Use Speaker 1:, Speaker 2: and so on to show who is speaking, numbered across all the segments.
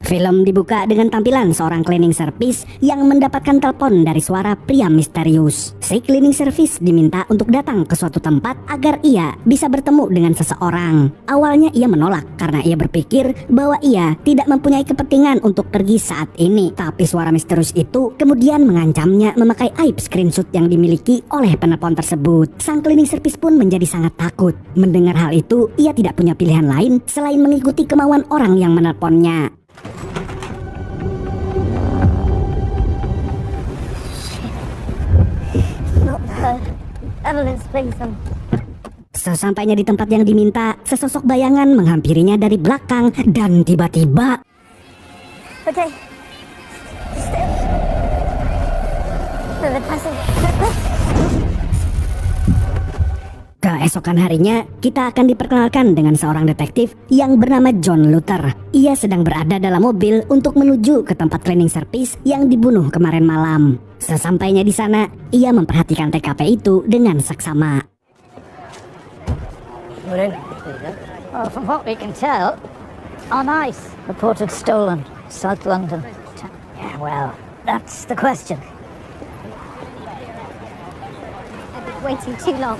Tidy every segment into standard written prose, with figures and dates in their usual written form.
Speaker 1: Film dibuka dengan tampilan seorang cleaning service yang mendapatkan telepon dari suara pria misterius. Si cleaning service diminta untuk datang ke suatu tempat agar ia bisa bertemu dengan seseorang. Awalnya ia menolak karena ia berpikir bahwa ia tidak mempunyai kepentingan untuk pergi saat ini. Tapi suara misterius itu kemudian mengancamnya memakai aib screenshot yang dimiliki oleh penelpon tersebut. Sang cleaning service pun menjadi sangat takut. Mendengar hal itu, ia tidak punya pilihan lain selain mengikuti kemauan orang yang menelponnya. Sesampainya di tempat yang diminta, sesosok bayangan menghampirinya dari belakang dan tiba-tiba keesokan harinya, kita akan diperkenalkan dengan seorang detektif yang bernama John Luther. Ia sedang berada dalam mobil untuk menuju ke tempat cleaning service yang dibunuh kemarin malam. Sesampainya di sana, ia memperhatikan TKP itu dengan saksama.
Speaker 2: From what we can tell, on ice, reported stolen, South London. Yeah, well, that's the question.
Speaker 3: I've been waiting too long.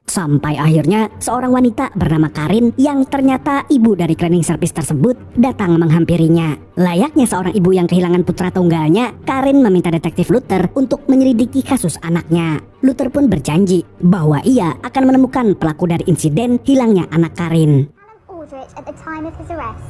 Speaker 1: Sampai akhirnya seorang wanita bernama Karin yang ternyata ibu dari cleaning service tersebut datang menghampirinya. Layaknya seorang ibu yang kehilangan putra tunggalnya, Karin meminta detektif Luther untuk menyelidiki kasus anaknya. Luther pun berjanji bahwa ia akan menemukan pelaku dari insiden hilangnya anak Karin.
Speaker 3: Aldrich at the time of his arrest.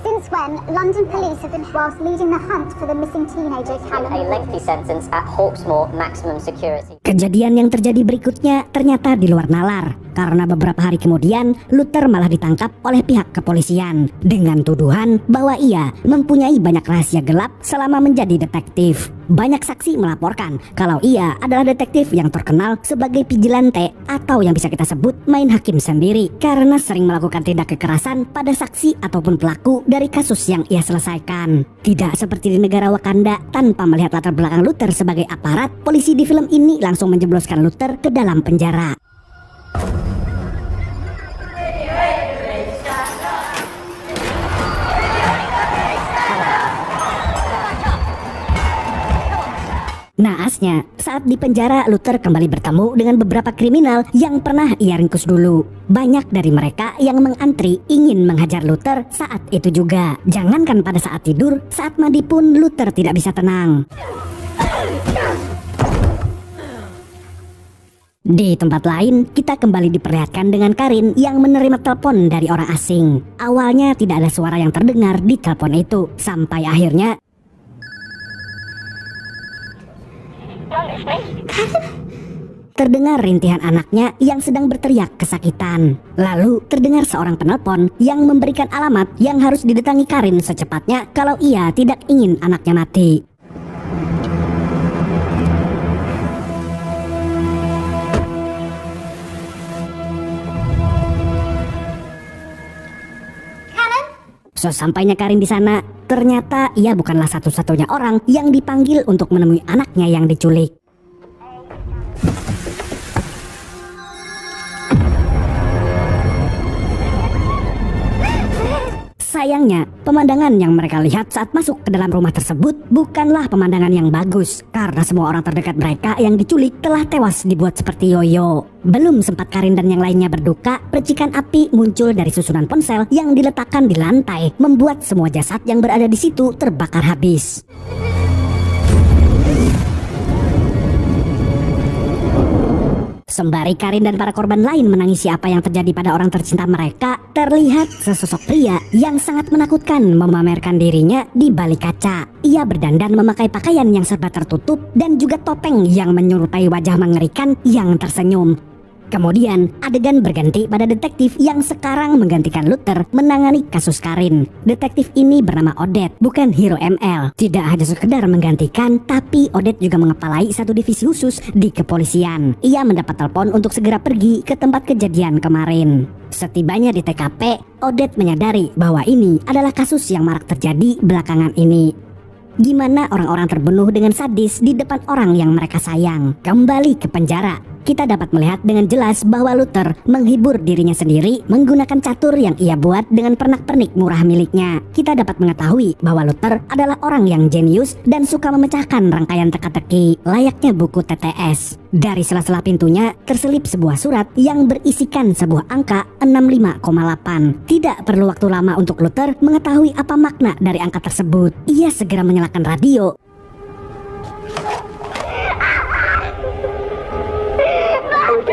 Speaker 3: Since when London police have been whilst leading the hunt for the missing teenager Callum.
Speaker 4: A lengthy sentence at Hawksmoor maximum security.
Speaker 1: Kejadian yang terjadi berikutnya ternyata di luar nalar, karena beberapa hari kemudian Luther malah ditangkap oleh pihak kepolisian dengan tuduhan bahwa ia mempunyai banyak rahasia gelap selama menjadi detektif. Banyak saksi melaporkan kalau ia adalah detektif yang terkenal sebagai vigilante atau yang bisa kita sebut main hakim sendiri karena sering melakukan tindak kekerasan pada saksi ataupun pelaku dari kasus yang ia selesaikan. Tidak seperti di negara Wakanda, tanpa melihat latar belakang Luther sebagai aparat, polisi di film ini langsung menjebloskan Luther ke dalam penjara. Naasnya, saat di penjara Luther kembali bertemu dengan beberapa kriminal yang pernah ia ringkus dulu. Banyak dari mereka yang mengantri ingin menghajar Luther saat itu juga. Jangankan pada saat tidur, saat mandi pun Luther tidak bisa tenang. Di tempat lain, kita kembali diperlihatkan dengan Karin yang menerima telepon dari orang asing. Awalnya tidak ada suara yang terdengar di telepon itu, sampai akhirnya terdengar rintihan anaknya yang sedang berteriak kesakitan. Lalu terdengar seorang penelpon yang memberikan alamat yang harus didatangi Karin secepatnya kalau ia tidak ingin anaknya mati. Sesampainya Karin di sana, ternyata ia bukanlah satu-satunya orang yang dipanggil untuk menemui anaknya yang diculik. Sayangnya, pemandangan yang mereka lihat saat masuk ke dalam rumah tersebut bukanlah pemandangan yang bagus, karena semua orang terdekat mereka yang diculik telah tewas dibuat seperti yoyo. Belum sempat Karin dan yang lainnya berduka, percikan api muncul dari susunan ponsel yang diletakkan di lantai, membuat semua jasad yang berada di situ terbakar habis. Sembari Karin dan para korban lain menangisi apa yang terjadi pada orang tercinta mereka, terlihat sesosok pria yang sangat menakutkan memamerkan dirinya di balik kaca. Ia berdandan memakai pakaian yang serba tertutup dan juga topeng yang menyerupai wajah mengerikan yang tersenyum. Kemudian adegan berganti pada detektif yang sekarang menggantikan Luther menangani kasus Karin. Detektif ini bernama Odette, bukan Hero ML. Tidak hanya sekedar menggantikan, tapi Odette juga mengepalai satu divisi khusus di kepolisian. Ia mendapat telepon untuk segera pergi ke tempat kejadian kemarin. Setibanya di TKP, Odette menyadari bahwa ini adalah kasus yang marak terjadi belakangan ini. Gimana orang-orang terbunuh dengan sadis di depan orang yang mereka sayang. Kembali ke penjara, kita dapat melihat dengan jelas bahwa Luther menghibur dirinya sendiri menggunakan catur yang ia buat dengan pernak-pernik murah miliknya. Kita dapat mengetahui bahwa Luther adalah orang yang jenius dan suka memecahkan rangkaian teka-teki layaknya buku TTS. Dari sela-sela pintunya terselip sebuah surat yang berisikan sebuah angka 65,8. Tidak perlu waktu lama untuk Luther mengetahui apa makna dari angka tersebut. Ia segera menyalakan radio.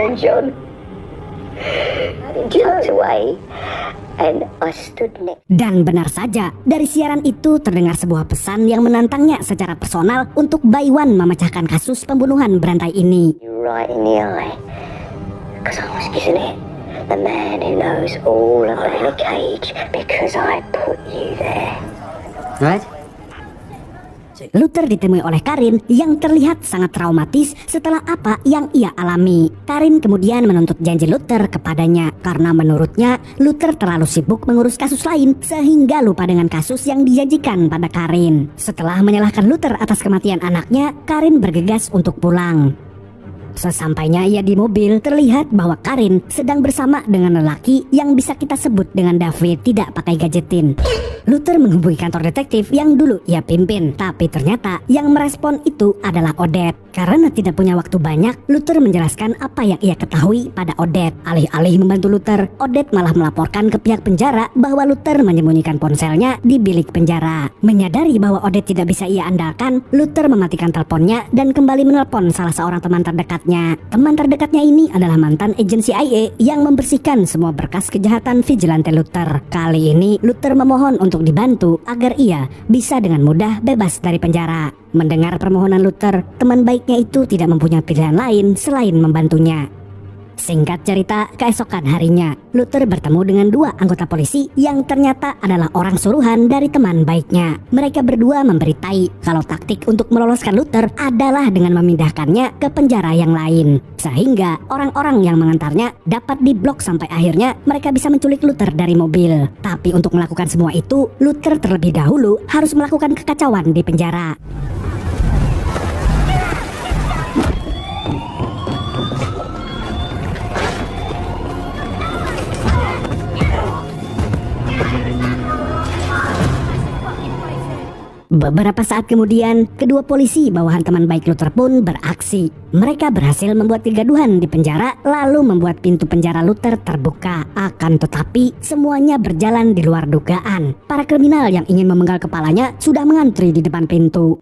Speaker 5: And John jumped away and I stood next.
Speaker 1: Dan benar saja, dari siaran itu terdengar sebuah pesan yang menantangnya secara personal untuk Baiwan memecahkan kasus pembunuhan berantai ini.
Speaker 5: You right in the eye, because I was, isn't it? The man who knows all about the cage because I put you there.
Speaker 6: Right?
Speaker 1: Luther ditemui oleh Karin yang terlihat sangat traumatis setelah apa yang ia alami. Karin kemudian menuntut janji Luther kepadanya karena menurutnya Luther terlalu sibuk mengurus kasus lain sehingga lupa dengan kasus yang dijanjikan pada Karin. Setelah menyalahkan Luther atas kematian anaknya, Karin bergegas untuk pulang. Sesampainya ia di mobil, terlihat bahwa Karin sedang bersama dengan lelaki yang bisa kita sebut dengan David tidak pakai gadgetin. Luther menghubungi kantor detektif yang dulu ia pimpin, tapi ternyata yang merespon itu adalah Odette. Karena tidak punya waktu banyak, Luther menjelaskan apa yang ia ketahui pada Odette. Alih-alih membantu Luther, Odette malah melaporkan ke pihak penjara bahwa Luther menyembunyikan ponselnya di bilik penjara. Menyadari bahwa Odette tidak bisa ia andalkan, Luther mematikan teleponnya dan kembali menelpon salah seorang teman terdekatnya. Teman terdekatnya ini adalah mantan agen CIA yang membersihkan semua berkas kejahatan vigilante Luther. Kali ini Luther memohon untuk dibantu agar ia bisa dengan mudah bebas dari penjara. Mendengar permohonan Luther, teman baiknya itu tidak mempunyai pilihan lain selain membantunya. Singkat cerita, keesokan harinya, Luther bertemu dengan dua anggota polisi yang ternyata adalah orang suruhan dari teman baiknya. Mereka berdua memberitai kalau taktik untuk meloloskan Luther adalah dengan memindahkannya ke penjara yang lain. Sehingga orang-orang yang mengantarnya dapat diblok sampai akhirnya mereka bisa menculik Luther dari mobil. Tapi untuk melakukan semua itu, Luther terlebih dahulu harus melakukan kekacauan di penjara. Beberapa saat kemudian, kedua polisi bawahan teman baik Luther pun beraksi. Mereka berhasil membuat kegaduhan di penjara, lalu membuat pintu penjara Luther terbuka. Akan tetapi, semuanya berjalan di luar dugaan. Para kriminal yang ingin memenggal kepalanya sudah mengantri di depan pintu.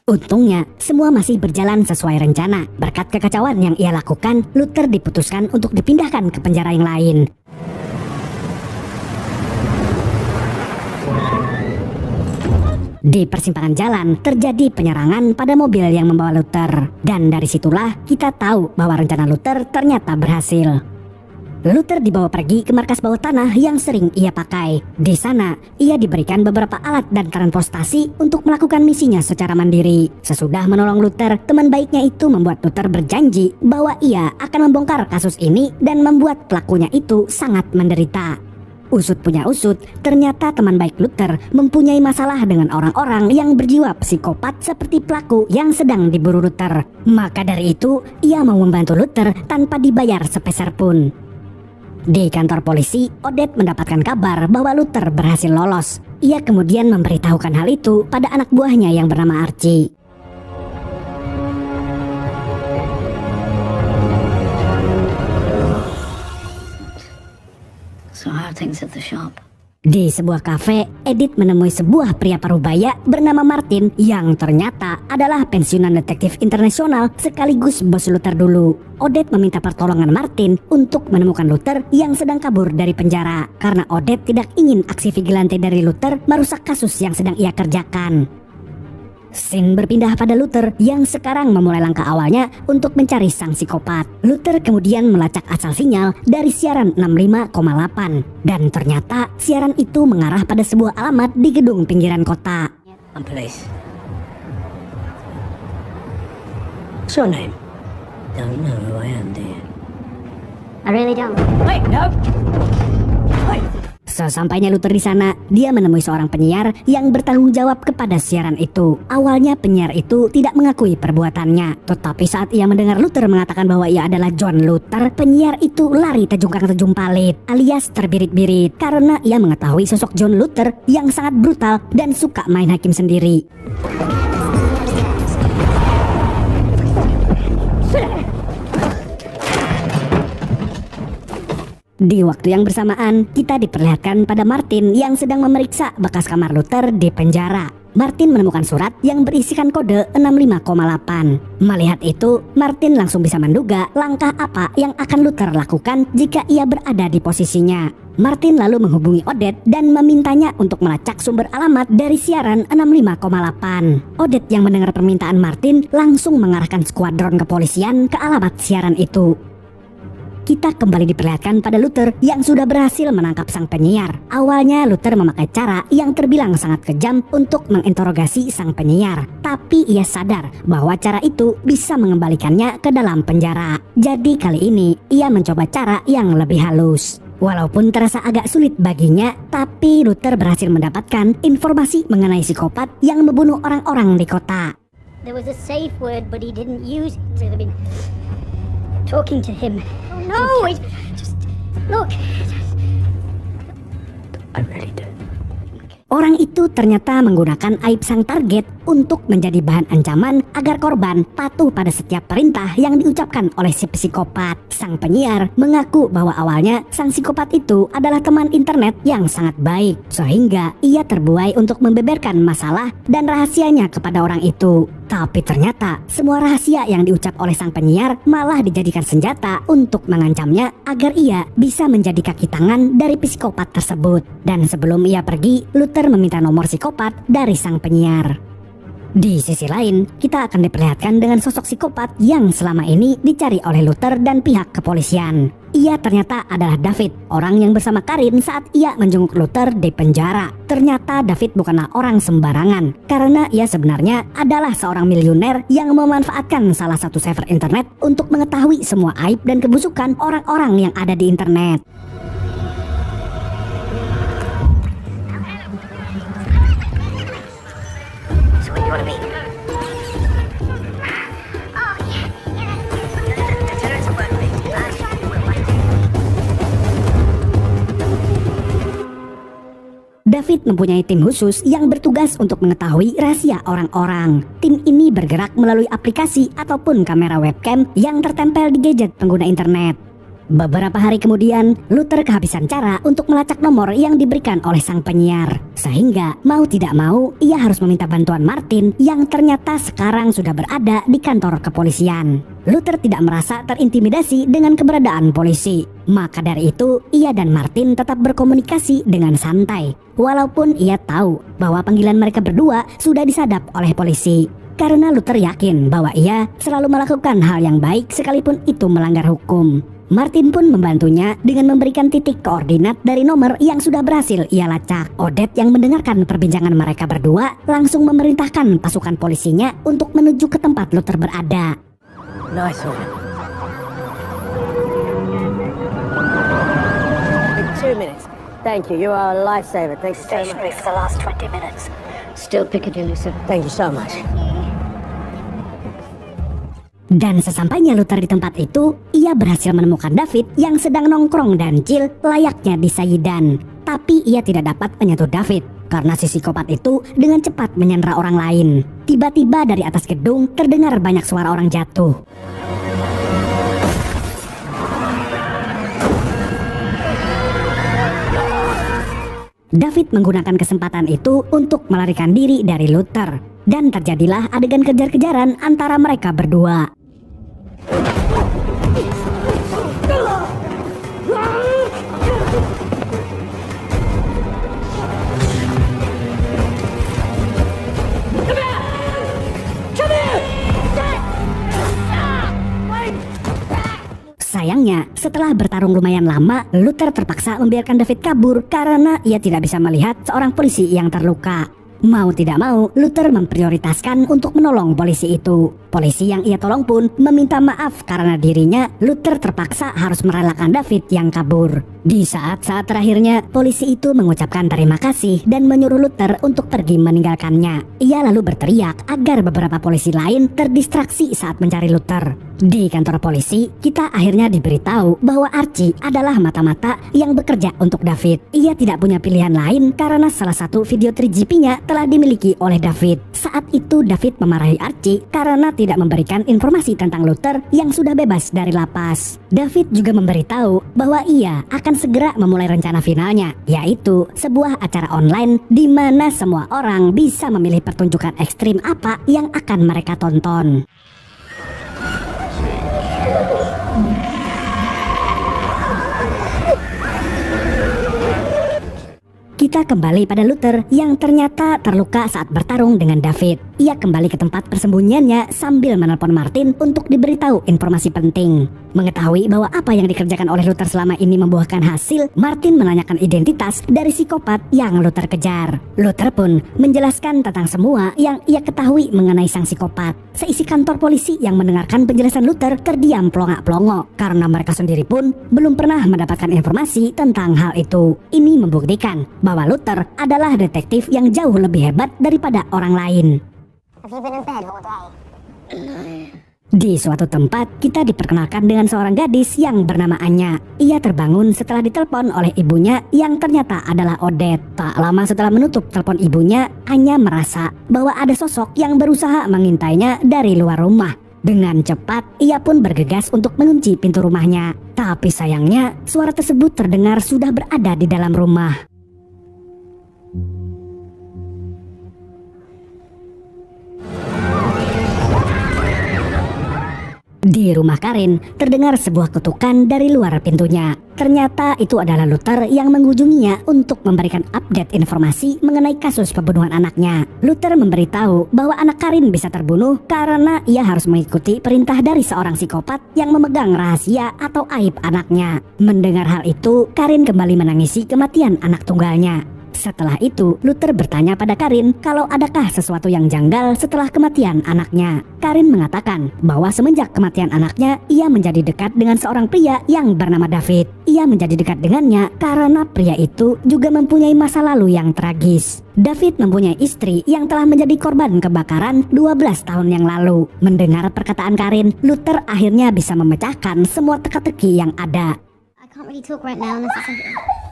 Speaker 1: Untungnya, semua masih berjalan sesuai rencana. Berkat kekacauan yang ia lakukan, Luther diputuskan untuk dipindahkan ke penjara yang lain. Di persimpangan jalan, terjadi penyerangan pada mobil yang membawa Luther. Dan dari situlah kita tahu bahwa rencana Luther ternyata berhasil. Luther dibawa pergi ke markas bawah tanah yang sering ia pakai. Di sana, ia diberikan beberapa alat dan transportasi untuk melakukan misinya secara mandiri. Sesudah menolong Luther, teman baiknya itu membuat Luther berjanji bahwa ia akan membongkar kasus ini dan membuat pelakunya itu sangat menderita. Usut punya usut, ternyata teman baik Luther mempunyai masalah dengan orang-orang yang berjiwa psikopat seperti pelaku yang sedang diburu Luther. Maka dari itu, ia mau membantu Luther tanpa dibayar sepeser pun. Di kantor polisi, Odette mendapatkan kabar bahwa Luther berhasil lolos. Ia kemudian memberitahukan hal itu pada anak buahnya yang bernama Archie.
Speaker 2: So how are things at the shop?
Speaker 1: Di sebuah kafe, Edith menemui sebuah pria parubaya bernama Martin yang ternyata adalah pensiunan detektif internasional sekaligus bos Luther dulu. Odette meminta pertolongan Martin untuk menemukan Luther yang sedang kabur dari penjara karena Odette tidak ingin aksi vigilante dari Luther merusak kasus yang sedang ia kerjakan. Scene berpindah pada Luther yang sekarang memulai langkah awalnya untuk mencari sang psikopat. Luther kemudian melacak asal sinyal dari siaran 65,8 dan ternyata siaran itu mengarah pada sebuah alamat di gedung pinggiran kota.
Speaker 5: I'm police. What's your name? Don't know who I am, do you?
Speaker 3: I really don't.
Speaker 5: Wait, no! Wait!
Speaker 1: Sesampainya Luther di sana, dia menemui seorang penyiar yang bertanggung jawab kepada siaran itu. Awalnya penyiar itu tidak mengakui perbuatannya, tetapi saat ia mendengar Luther mengatakan bahwa ia adalah John Luther, penyiar itu lari terjungkang-terjung palit alias terbirit-birit karena ia mengetahui sosok John Luther yang sangat brutal dan suka main hakim sendiri. Di waktu yang bersamaan, kita diperlihatkan pada Martin yang sedang memeriksa bekas kamar Luther di penjara. Martin menemukan surat yang berisikan kode 65,8. Melihat itu, Martin langsung bisa menduga langkah apa yang akan Luther lakukan jika ia berada di posisinya. Martin lalu menghubungi Odette dan memintanya untuk melacak sumber alamat dari siaran 65,8. Odette yang mendengar permintaan Martin langsung mengarahkan skuadron kepolisian ke alamat siaran itu. Kita kembali diperlihatkan pada Luther yang sudah berhasil menangkap sang penyiar. Awalnya Luther memakai cara yang terbilang sangat kejam untuk menginterogasi sang penyiar. Tapi ia sadar bahwa cara itu bisa mengembalikannya ke dalam penjara. Jadi kali ini ia mencoba cara yang lebih halus. Walaupun terasa agak sulit baginya, tapi Luther berhasil mendapatkan informasi mengenai psikopat yang membunuh orang-orang di kota.
Speaker 3: There was a safe word, but he didn't use it. I mean, talking to him. Oh no! Just look.
Speaker 5: I really do.
Speaker 1: Orang itu ternyata menggunakan aib sang target untuk menjadi bahan ancaman agar korban patuh pada setiap perintah yang diucapkan oleh si psikopat. Sang penyiar mengaku bahwa awalnya sang psikopat itu adalah teman internet yang sangat baik, sehingga ia terbuai untuk membeberkan masalah dan rahasianya kepada orang itu. Tapi ternyata semua rahasia yang diucap oleh sang penyiar malah dijadikan senjata untuk mengancamnya agar ia bisa menjadi kaki tangan dari psikopat tersebut. Dan sebelum ia pergi, Luther meminta nomor psikopat dari sang penyiar. Di sisi lain, kita akan diperlihatkan dengan sosok psikopat yang selama ini dicari oleh Luther dan pihak kepolisian. Ia ternyata adalah David, orang yang bersama Karin saat ia menjenguk Luther di penjara. Ternyata David bukanlah orang sembarangan, karena ia sebenarnya adalah seorang miliuner yang memanfaatkan salah satu server internet untuk mengetahui semua aib dan kebusukan orang-orang yang ada di internet.
Speaker 5: So what do you want to be?
Speaker 1: David mempunyai tim khusus yang bertugas untuk mengetahui rahasia orang-orang. Tim ini bergerak melalui aplikasi ataupun kamera webcam yang tertempel di gadget pengguna internet. Beberapa hari kemudian, Luther kehabisan cara untuk melacak nomor yang diberikan oleh sang penyiar. Sehingga mau tidak mau, ia harus meminta bantuan Martin yang ternyata sekarang sudah berada di kantor kepolisian. Luther tidak merasa terintimidasi dengan keberadaan polisi. Maka dari itu, ia dan Martin tetap berkomunikasi dengan santai. Walaupun ia tahu bahwa panggilan mereka berdua sudah disadap oleh polisi. Karena Luther yakin bahwa ia selalu melakukan hal yang baik sekalipun itu melanggar hukum. Martin pun membantunya dengan memberikan titik koordinat dari nomor yang sudah berhasil ia lacak. Odette yang mendengarkan perbincangan mereka berdua langsung memerintahkan pasukan polisinya untuk menuju ke tempat Luther berada.
Speaker 5: Nice one. 2 minutes. Thank you. You are a lifesaver. Thanks so much.
Speaker 2: For the last 20 minutes. Still Piccadilly, sir.
Speaker 5: Thank you so much.
Speaker 1: Dan sesampainya Luther di tempat itu, ia berhasil menemukan David yang sedang nongkrong dan chill layaknya di Saidan. Tapi ia tidak dapat menyentuh David karena si psikopat itu dengan cepat menyandra orang lain. Tiba-tiba dari atas gedung terdengar banyak suara orang jatuh. David menggunakan kesempatan itu untuk melarikan diri dari Luther. Dan terjadilah adegan kejar-kejaran antara mereka berdua. Sayangnya, setelah bertarung lumayan lama, Luther terpaksa membiarkan David kabur karena ia tidak bisa melihat seorang polisi yang terluka. Mau tidak mau, Luther memprioritaskan untuk menolong polisi itu. Polisi yang ia tolong pun meminta maaf karena dirinya, Luther terpaksa harus merelakan David yang kabur. Di saat-saat terakhirnya, polisi itu mengucapkan terima kasih dan menyuruh Luther untuk pergi meninggalkannya. Ia lalu berteriak agar beberapa polisi lain terdistraksi saat mencari Luther. Di kantor polisi, kita akhirnya diberitahu bahwa Archie adalah mata-mata yang bekerja untuk David. Ia tidak punya pilihan lain karena salah satu video 3GP-nya telah dimiliki oleh David. Saat itu David memarahi Archie karena tidak memberikan informasi tentang Luther yang sudah bebas dari lapas. David juga memberitahu bahwa ia akan segera memulai rencana finalnya, yaitu sebuah acara online di mana semua orang bisa memilih pertunjukan ekstrim apa yang akan mereka tonton. Kita kembali pada Luther yang ternyata terluka saat bertarung dengan David. Ia kembali ke tempat persembunyiannya sambil menelpon Martin untuk diberitahu informasi penting. Mengetahui bahwa apa yang dikerjakan oleh Luther selama ini membuahkan hasil, Martin menanyakan identitas dari psikopat yang Luther kejar. Luther pun menjelaskan tentang semua yang ia ketahui mengenai sang psikopat. Seisi kantor polisi yang mendengarkan penjelasan Luther terdiam pelongak-pelongo karena mereka sendiri pun belum pernah mendapatkan informasi tentang hal itu. Ini membuktikan bahwa Luther adalah detektif yang jauh lebih hebat daripada orang lain.
Speaker 5: Have you been in bed all day?
Speaker 1: Di suatu tempat, kita diperkenalkan dengan seorang gadis yang bernama Anya. Ia terbangun setelah ditelepon oleh ibunya yang ternyata adalah Odette. Tak lama setelah menutup telepon ibunya, Anya merasa bahwa ada sosok yang berusaha mengintainya dari luar rumah. Dengan cepat, ia pun bergegas untuk mengunci pintu rumahnya. Tapi sayangnya, suara tersebut terdengar sudah berada di dalam rumah. Di rumah Karin, terdengar sebuah ketukan dari luar pintunya. Ternyata itu adalah Luther yang mengunjunginya untuk memberikan update informasi mengenai kasus pembunuhan anaknya. Luther memberitahu bahwa anak Karin bisa terbunuh karena ia harus mengikuti perintah dari seorang psikopat yang memegang rahasia atau aib anaknya. Mendengar hal itu, Karin kembali menangisi kematian anak tunggalnya. Setelah itu, Luther bertanya pada Karin kalau adakah sesuatu yang janggal setelah kematian anaknya. Karin mengatakan bahwa semenjak kematian anaknya, ia menjadi dekat dengan seorang pria yang bernama David. Ia menjadi dekat dengannya karena pria itu juga mempunyai masa lalu yang tragis. David mempunyai istri yang telah menjadi korban kebakaran 12 tahun yang lalu. Mendengar perkataan Karin, Luther akhirnya bisa memecahkan semua teka-teki yang ada.
Speaker 3: I can't really talk right now unless it's something.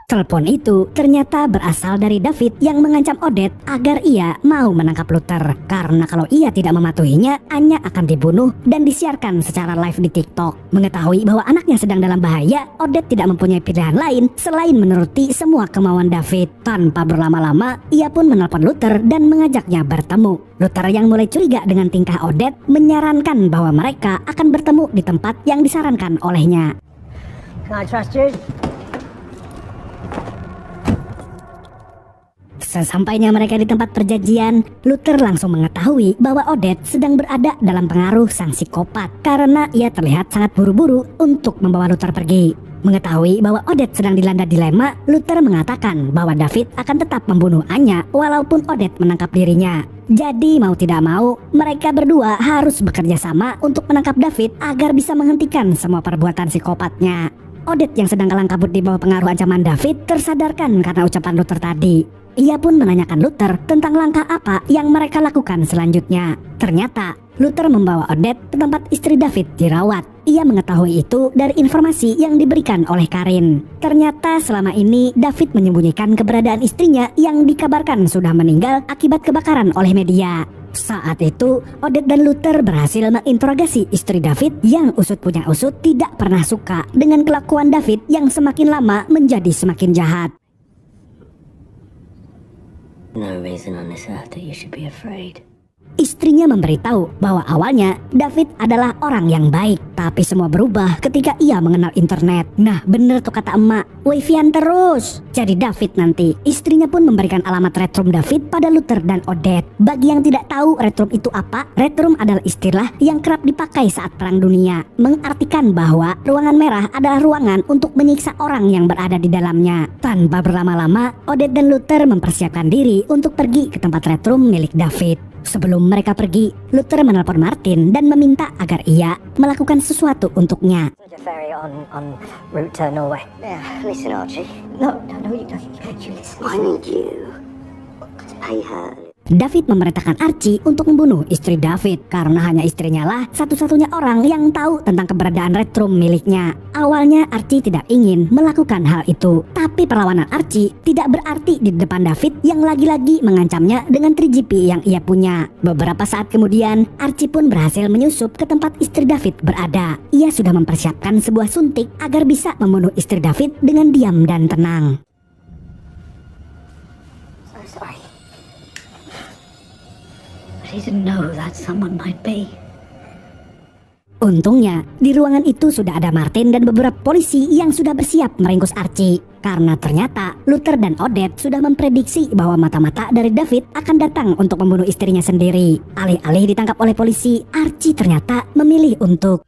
Speaker 1: Telepon itu ternyata berasal dari David yang mengancam Odette agar ia mau menangkap Luther. Karena kalau ia tidak mematuhinya, Anya akan dibunuh dan disiarkan secara live di TikTok. Mengetahui bahwa anaknya sedang dalam bahaya, Odette tidak mempunyai pilihan lain selain menuruti semua kemauan David. Tanpa berlama-lama, ia pun menelpon Luther dan mengajaknya bertemu. Luther yang mulai curiga dengan tingkah Odette menyarankan bahwa mereka akan bertemu di tempat yang disarankan olehnya.
Speaker 2: Can I trust you?
Speaker 1: Sesampainya mereka di tempat perjanjian, Luther langsung mengetahui bahwa Odette sedang berada dalam pengaruh sang psikopat karena ia terlihat sangat buru-buru untuk membawa Luther pergi. Mengetahui bahwa Odette sedang dilanda dilema, Luther mengatakan bahwa David akan tetap membunuh Anya walaupun Odette menangkap dirinya. Jadi mau tidak mau, mereka berdua harus bekerja sama untuk menangkap David agar bisa menghentikan semua perbuatan psikopatnya. Odette yang sedang kalang kabut di bawah pengaruh ancaman David tersadarkan karena ucapan Luther tadi. Ia pun menanyakan Luther tentang langkah apa yang mereka lakukan selanjutnya. Ternyata Luther membawa Odette ke tempat istri David dirawat. Ia mengetahui itu dari informasi yang diberikan oleh Karin. Ternyata selama ini David menyembunyikan keberadaan istrinya yang dikabarkan sudah meninggal akibat kebakaran oleh media. Saat itu, Odette dan Luther berhasil menginterogasi istri David yang usut punya usut tidak pernah suka dengan kelakuan David yang semakin lama menjadi semakin jahat.
Speaker 5: No reason on this earth that you should be afraid.
Speaker 1: Istrinya memberitahu bahwa awalnya David adalah orang yang baik, tapi semua berubah ketika ia mengenal internet. Nah, bener tuh kata emak, wifi-an terus. Jadi David nanti, istrinya pun memberikan alamat Red Room David pada Luther dan Odette. Bagi yang tidak tahu Red Room itu apa, Red Room adalah istilah yang kerap dipakai saat Perang Dunia, mengartikan bahwa ruangan merah adalah ruangan untuk menyiksa orang yang berada di dalamnya. Tanpa berlama-lama, Odette dan Luther mempersiapkan diri untuk pergi ke tempat Red Room milik David. Sebelum mereka pergi, Luther menelpon Martin dan meminta agar ia melakukan sesuatu untuknya.
Speaker 2: A ferry on route to Norway.
Speaker 5: Now, listen, Archie.
Speaker 2: No, you listen.
Speaker 5: I need you to pay her.
Speaker 1: David memerintahkan Archie untuk membunuh istri David karena hanya istrinya lah satu-satunya orang yang tahu tentang keberadaan Red Room miliknya. Awalnya Archie tidak ingin melakukan hal itu, tapi perlawanan Archie tidak berarti di depan David yang lagi-lagi mengancamnya dengan 3GP yang ia punya. Beberapa saat kemudian, Archie pun berhasil menyusup ke tempat istri David berada. Ia sudah mempersiapkan sebuah suntik agar bisa membunuh istri David dengan diam dan tenang.
Speaker 2: So sorry. I didn't know that someone might be.
Speaker 1: Untungnya, di ruangan itu sudah ada Martin dan beberapa polisi yang sudah bersiap meringkus Archie. Karena ternyata Luther dan Odette sudah memprediksi bahwa mata-mata dari David akan datang untuk membunuh istrinya sendiri. Alih-alih ditangkap oleh polisi, Archie ternyata memilih untuk...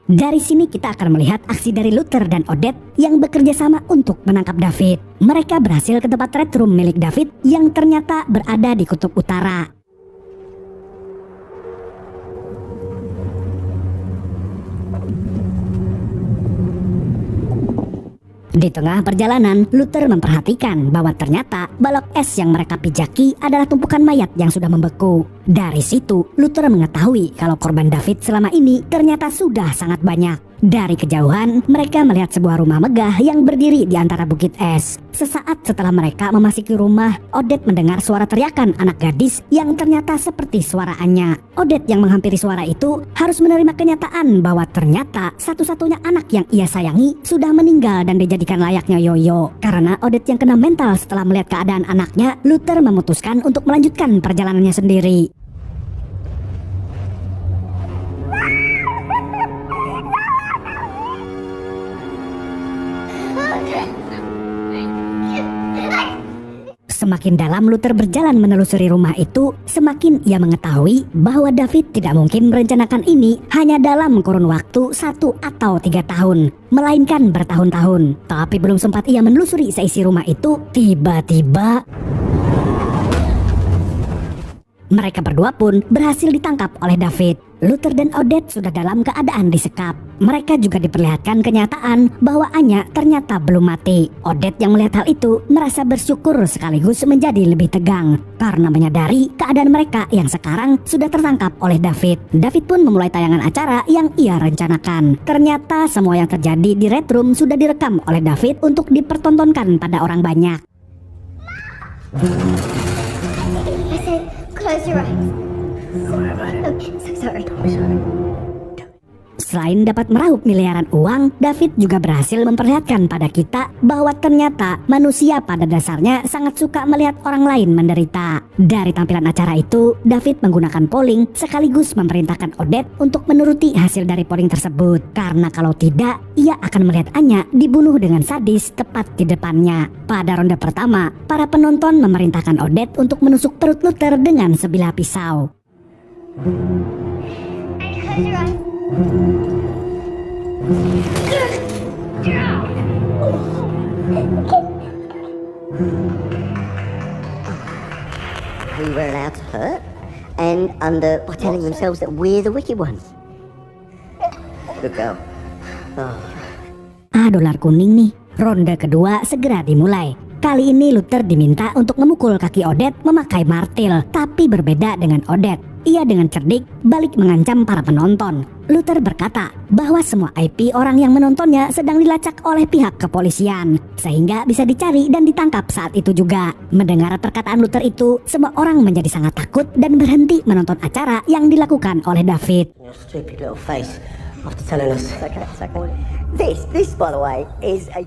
Speaker 1: Dari sini kita akan melihat aksi dari Luther dan Odette yang bekerja sama untuk menangkap David. Mereka berhasil ke tempat Red Room milik David yang ternyata berada di kutub utara. Di tengah perjalanan, Luther memperhatikan bahwa ternyata balok es yang mereka pijaki adalah tumpukan mayat yang sudah membeku. Dari situ, Luther mengetahui kalau korban David selama ini ternyata sudah sangat banyak. Dari kejauhan, mereka melihat sebuah rumah megah yang berdiri di antara bukit es. Sesaat setelah mereka memasuki rumah, Odette mendengar suara teriakan anak gadis yang ternyata seperti suara Anya. Odette yang menghampiri suara itu harus menerima kenyataan bahwa ternyata satu-satunya anak yang ia sayangi sudah meninggal dan dijadikan layaknya Yoyo. Karena Odette yang kena mental setelah melihat keadaan anaknya, Luther memutuskan untuk melanjutkan perjalanannya sendiri. Semakin dalam Luther berjalan menelusuri rumah itu, semakin ia mengetahui bahwa David tidak mungkin merencanakan ini hanya dalam kurun waktu 1 atau 3 tahun, melainkan bertahun-tahun. Tapi belum sempat ia menelusuri seisi rumah itu, tiba-tiba mereka berdua pun berhasil ditangkap oleh David. Luther dan Odette sudah dalam keadaan disekap. Mereka juga diperlihatkan kenyataan bahwa Anya ternyata belum mati. Odette yang melihat hal itu merasa bersyukur sekaligus menjadi lebih tegang karena menyadari keadaan mereka yang sekarang sudah tertangkap oleh David. David pun memulai tayangan acara yang ia rencanakan. Ternyata semua yang terjadi di Red Room sudah direkam oleh David untuk dipertontonkan pada orang banyak.
Speaker 3: I said, close your eyes. So sorry.
Speaker 1: Selain dapat meraup miliaran uang, David juga berhasil memperlihatkan pada kita bahwa ternyata manusia pada dasarnya sangat suka melihat orang lain menderita. Dari tampilan acara itu, David menggunakan polling sekaligus memerintahkan Odette untuk menuruti hasil dari polling tersebut. Karena kalau tidak, ia akan melihat Anya dibunuh dengan sadis tepat di depannya. Pada ronde pertama, para penonton memerintahkan Odette untuk menusuk perut Luther dengan sebilah pisau.
Speaker 3: Close your eyes.
Speaker 5: We were allowed to hurt, and by telling themselves that we're the wicked ones. Good girl.
Speaker 1: Dolar kuning nih. Ronde kedua segera dimulai. Kali ini Luther diminta untuk memukul kaki Odette memakai martil, tapi berbeda dengan Odette. Ia dengan cerdik balik mengancam para penonton. Luther berkata bahwa semua IP orang yang menontonnya sedang dilacak oleh pihak kepolisian, sehingga bisa dicari dan ditangkap saat itu juga. Mendengar perkataan Luther itu, semua orang menjadi sangat takut dan berhenti menonton acara yang dilakukan oleh David.
Speaker 5: Your stupid little face after telling us. It's okay. This, by the way, is a...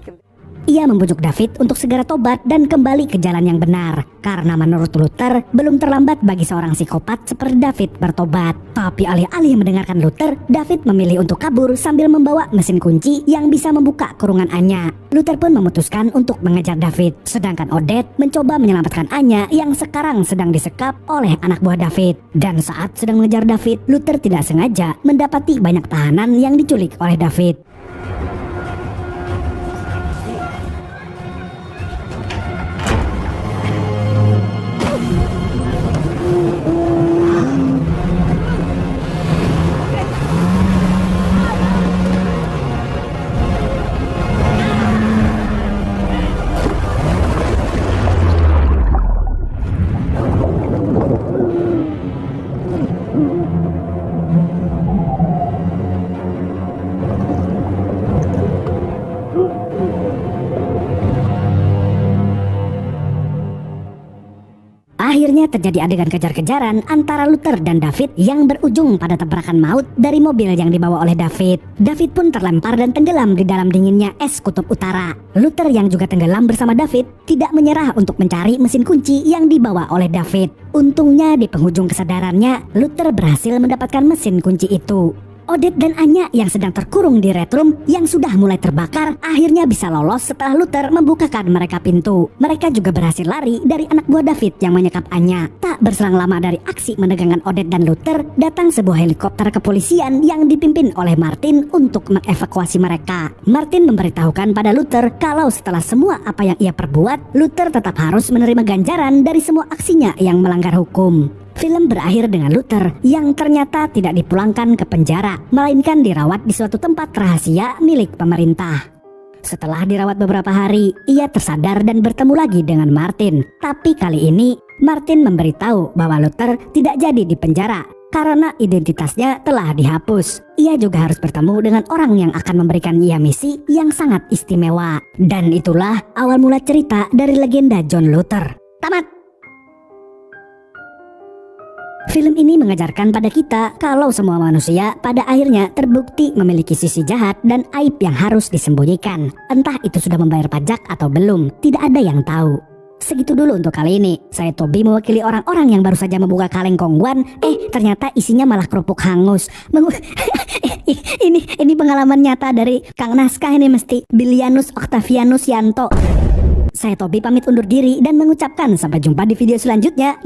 Speaker 1: Ia membujuk David untuk segera tobat dan kembali ke jalan yang benar. Karena menurut Luther, belum terlambat bagi seorang psikopat seperti David bertobat. Tapi alih-alih mendengarkan Luther, David memilih untuk kabur sambil membawa mesin kunci yang bisa membuka kurungan Anya. Luther pun memutuskan untuk mengejar David. Sedangkan Odette mencoba menyelamatkan Anya yang sekarang sedang disekap oleh anak buah David. Dan saat sedang mengejar David, Luther tidak sengaja mendapati banyak tahanan yang diculik oleh David. Akhirnya terjadi adegan kejar-kejaran antara Luther dan David yang berujung pada tabrakan maut dari mobil yang dibawa oleh David. David pun terlempar dan tenggelam di dalam dinginnya es kutub utara. Luther yang juga tenggelam bersama David tidak menyerah untuk mencari mesin kunci yang dibawa oleh David. Untungnya di penghujung kesadarannya, Luther berhasil mendapatkan mesin kunci itu. Odette dan Anya yang sedang terkurung di Red Room yang sudah mulai terbakar akhirnya bisa lolos setelah Luther membukakan mereka pintu. Mereka juga berhasil lari dari anak buah David yang menyekap Anya. Tak berselang lama dari aksi menegangkan Odette dan Luther, datang sebuah helikopter kepolisian yang dipimpin oleh Martin untuk mengevakuasi mereka. Martin memberitahukan pada Luther kalau setelah semua apa yang ia perbuat, Luther tetap harus menerima ganjaran dari semua aksinya yang melanggar hukum. Film berakhir dengan Luther yang ternyata tidak dipulangkan ke penjara, melainkan dirawat di suatu tempat rahasia milik pemerintah. Setelah dirawat beberapa hari, ia tersadar dan bertemu lagi dengan Martin. Tapi kali ini, Martin memberitahu bahwa Luther tidak jadi di penjara karena identitasnya telah dihapus. Ia juga harus bertemu dengan orang yang akan memberikan ia misi yang sangat istimewa. Dan itulah awal mula cerita dari legenda John Luther. Tamat! Film ini mengajarkan pada kita kalau semua manusia pada akhirnya terbukti memiliki sisi jahat dan aib yang harus disembunyikan. Entah itu sudah membayar pajak atau belum, tidak ada yang tahu. Segitu dulu untuk kali ini. Saya Tobi mewakili orang-orang yang baru saja membuka kaleng kongguan. Ternyata isinya malah kerupuk hangus. Ini pengalaman nyata dari Kang Naskah ini mesti. Bilianus Octavianus Yanto. Saya Tobi pamit undur diri dan mengucapkan sampai jumpa di video selanjutnya.